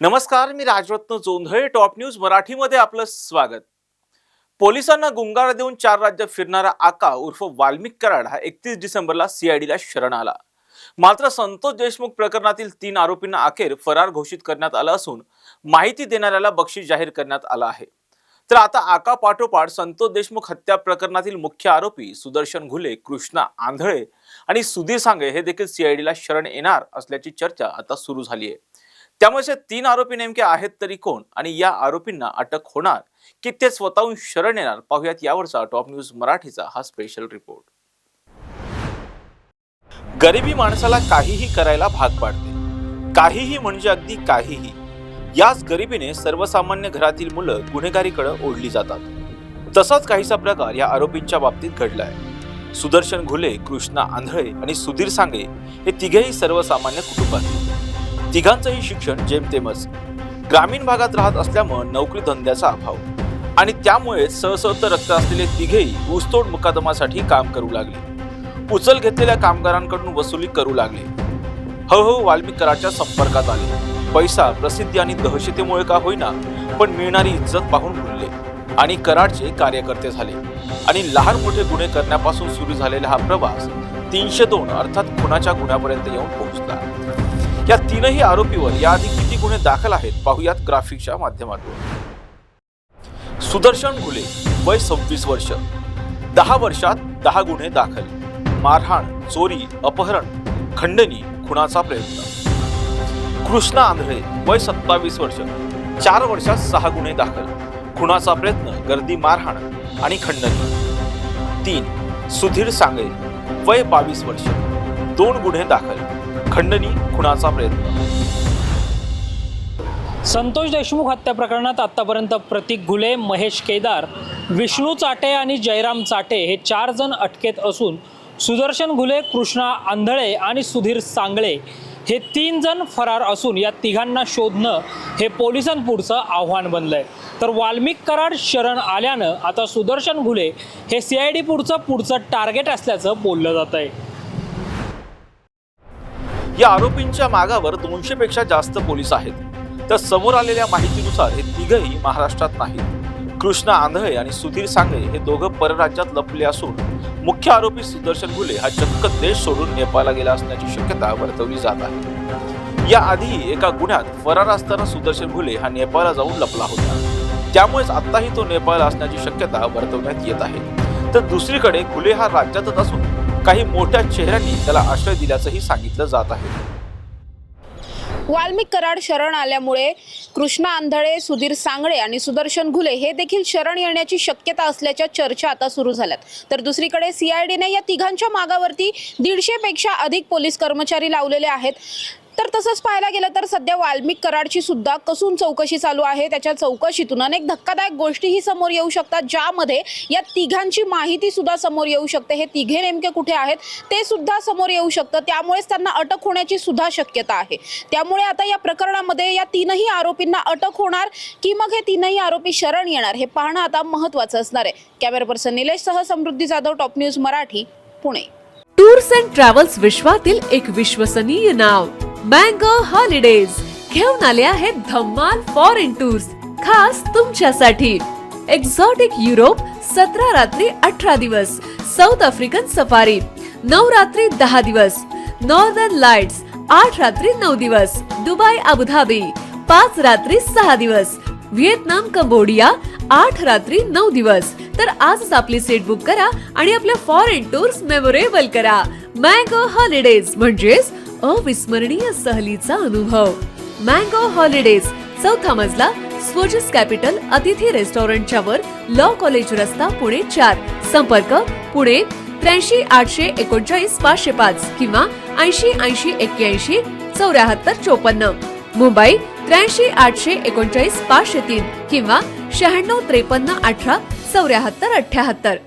नमस्कार, मी Rajratna Jondhale. Top news मराठीमध्ये आपलं स्वागत. पोलिसांना गुंगारा देऊन 4 राज्यात फिरणारा आका उर्फ वाल्मिक कराड हा 31 डिसेंबरला सीआयडीला शरण आला. मात्र संतोष देशमुख प्रकरणातील 3 आरोपींना अखेर फरार घोषित करण्यात आलं असून माहिती देणाऱ्याला बक्षीस जाहीर करण्यात आलं आहे. तर आता आका पाठोपाठ संतोष देशमुख हत्या प्रकरणातील मुख्य आरोपी सुदर्शन घुले, कृष्णा आंधळे आणि सुधीर सांगळे हे देखील सीआयडीला शरण येणार असल्याची चर्चा आता सुरू झाली आहे. त्यामुळे 3 आरोपी नेमके आहेत तरी कोण आणि या आरोपींना अटक होणार की ते स्वतःहून शरण येणार, पाहूयात यावरचा टॉप न्यूज मराठीचा हा स्पेशल रिपोर्ट. गरिबी माणसाला काहीही करायला भाग पाडते, काहीही म्हणजे अगदी काहीही. याच गरिबीने सर्वसामान्य घरातील मुलं गुन्हेगारीकडे ओढली जातात. तसाच काहीसा प्रकार या आरोपींच्या बाबतीत घडलाय. सुदर्शन घुले, कृष्णा आंधळे आणि सुधीर सांगे हे तिघेही सर्वसामान्य कुटुंबातील. तिघांचंही शिक्षण जेमतेमच. ग्रामीण भागात राहत असल्यामुळे नोकरी धंद्याचा अभाव आणि त्यामुळे सळसळतं रक्त असलेले तिघेही ऊसतोड मुकादमासाठी काम करू लागले. उचल घेतलेल्या कामगारांकडून वसुली करू लागले. हळूहळू वाल्मिक कराडच्या संपर्कात आले. पैसा, प्रसिद्धी आणि दहशतीमुळे का होईना पण मिळणारी इज्जत पाहून भुलले आणि कराडचे कार्यकर्ते झाले. आणि लहान मोठे गुन्हे करण्यापासून सुरू झालेला हा प्रवास 302 अर्थात खुनाच्या गुन्ह्यापर्यंत येऊन पोहोचला. या 3ही आरोपीवर याआधी किती गुन्हे दाखल आहेत पाहूयात ग्राफिकच्या माध्यमातून. सुदर्शन घुले, वय 26 वर्ष, 10 वर्षात 10 गुन्हे दाखल. मारहाण, चोरी, अपहरण, खंडणी, खुनाचा प्रयत्न. कृष्णा आंधळे, वय 27 वर्ष, 4 वर्षात 6 गुन्हे दाखल. खुनाचा प्रयत्न, गर्दी, मारहाण आणि खंडणी. 3. सुधीर सांगळे, वय 22 वर्ष, 2 गुन्हे दाखल. खंडणी, खुनाचा प्रयत्न. संतोष देशमुख हत्या प्रकरणात आतापर्यंत प्रतीक घुले, महेश केदार, विष्णू चाटे आणि जयराम चाटे हे 4 जण अटकेत असून सुदर्शन घुले, कृष्णा आंधळे आणि सुधीर सांगळे हे 3 जण फरार असून या तिघांना शोधणं हे पोलिसांपुढचं आव्हान बनलंय. तर वाल्मिक कराड शरण आल्यानं आता सुदर्शन घुले हे सीआयडी पुढचं टार्गेट असल्याचं बोललं जात आहे. या आरोपींच्या मागावर 200 पेक्षा जास्त पोलीस आहेत. तर समोर आलेल्या माहितीनुसार हे तिघही महाराष्ट्रात नाहीत. कृष्णा आंधळे आणि सुधीर सांगळे हे दोघं परराज्यात लपले असून मुख्य आरोपी सुदर्शन घुले हा चक्क देश सोडून नेपाळला गेला असण्याची शक्यता वर्तवली जात आहे. याआधी एका गुन्ह्यात फरार असताना सुदर्शन घुले हा नेपाळला जाऊन लपला होता. त्यामुळेच आताही तो नेपाळला असण्याची शक्यता वर्तवण्यात येत आहे. तर दुसरीकडे घुले हा राज्यातच असून काही मोठ्या चेहऱ्यांनी त्याला आश्रय दिल्याचंही सांगितलं जात आहे. वाल्मिक कराड शरण आल्यामुळे कृष्णा आंधळे, सुधीर सांगळे आणि सुदर्शन घुले हे देखील शरण येण्याची शक्यता असल्याच्या चर्चा आता सुरू झाल्यात. तर दुसरीकडे सीआयडीने या तिघांच्या मागावरती 150 पेक्षा अधिक पोलीस कर्मचारी लावलेले आहेत. तर तसंच पाहायला गेलं तर सध्या वाल्मिक कराडची सुद्धा कसून चौकशी चालू आहे. त्याच्या चौकशीतून अनेक धक्कादायक गोष्टीही समोर येऊ शकतात, ज्यामध्ये या तिघांची माहिती सुद्धा समोर येऊ शकते. हे तिघे नेमके कुठे आहेत ते सुद्धा समोर येऊ शकतं. त्यामुळेच त्यांना अटक होण्याची सुद्धा शक्यता आहे. त्यामुळे आता या प्रकरणामध्ये या 3ही आरोपींना अटक होणार की मग हे 3ही आरोपी शरण येणार हे पाहणं आता महत्त्वाचं असणार आहे. कॅमेरा पर्सन निलेश सह Samruddhi Jadhav, top news Marathi, Pune. Tours and travels विश्वातील एक विश्वसनीय नाव मँगो हॉलिडेज घेऊन आले आहेत धम्माल फॉरेन टूर्स खास तुमच्यासाठी. एक्झॉटिक युरोप 17 रात्री 18 दिवस, साऊथ आफ्रिकन सफारी 9 रात्री 10 दिवस, नॉर्दर्न लाईट्स 8 रात्री 9 दिवस, दुबई अबुधाबी 5 रात्री 6 दिवस, व्हिएतनाम कंबोडिया 8 रात्री 9 दिवस. तर आजच आपली सीट बुक करा आणि आपल्या फॉरेन टूर्स मेमोरेबल करा. मँगो हॉलिडेज म्हणजेच अविस्मरणीय सहलीचा अनुभव. मँगो हॉलिडेज, 4था मजला, स्वोजस कॅपिटल अतिथी रेस्टॉरंटच्या वर, लॉ कॉलेज रस्ता, पुणे 4. संपर्क पुणे 83 839 505 किंवा 80 80 81 74 54. मुंबई 83 839 503 किंवा 96 53 18 74 78.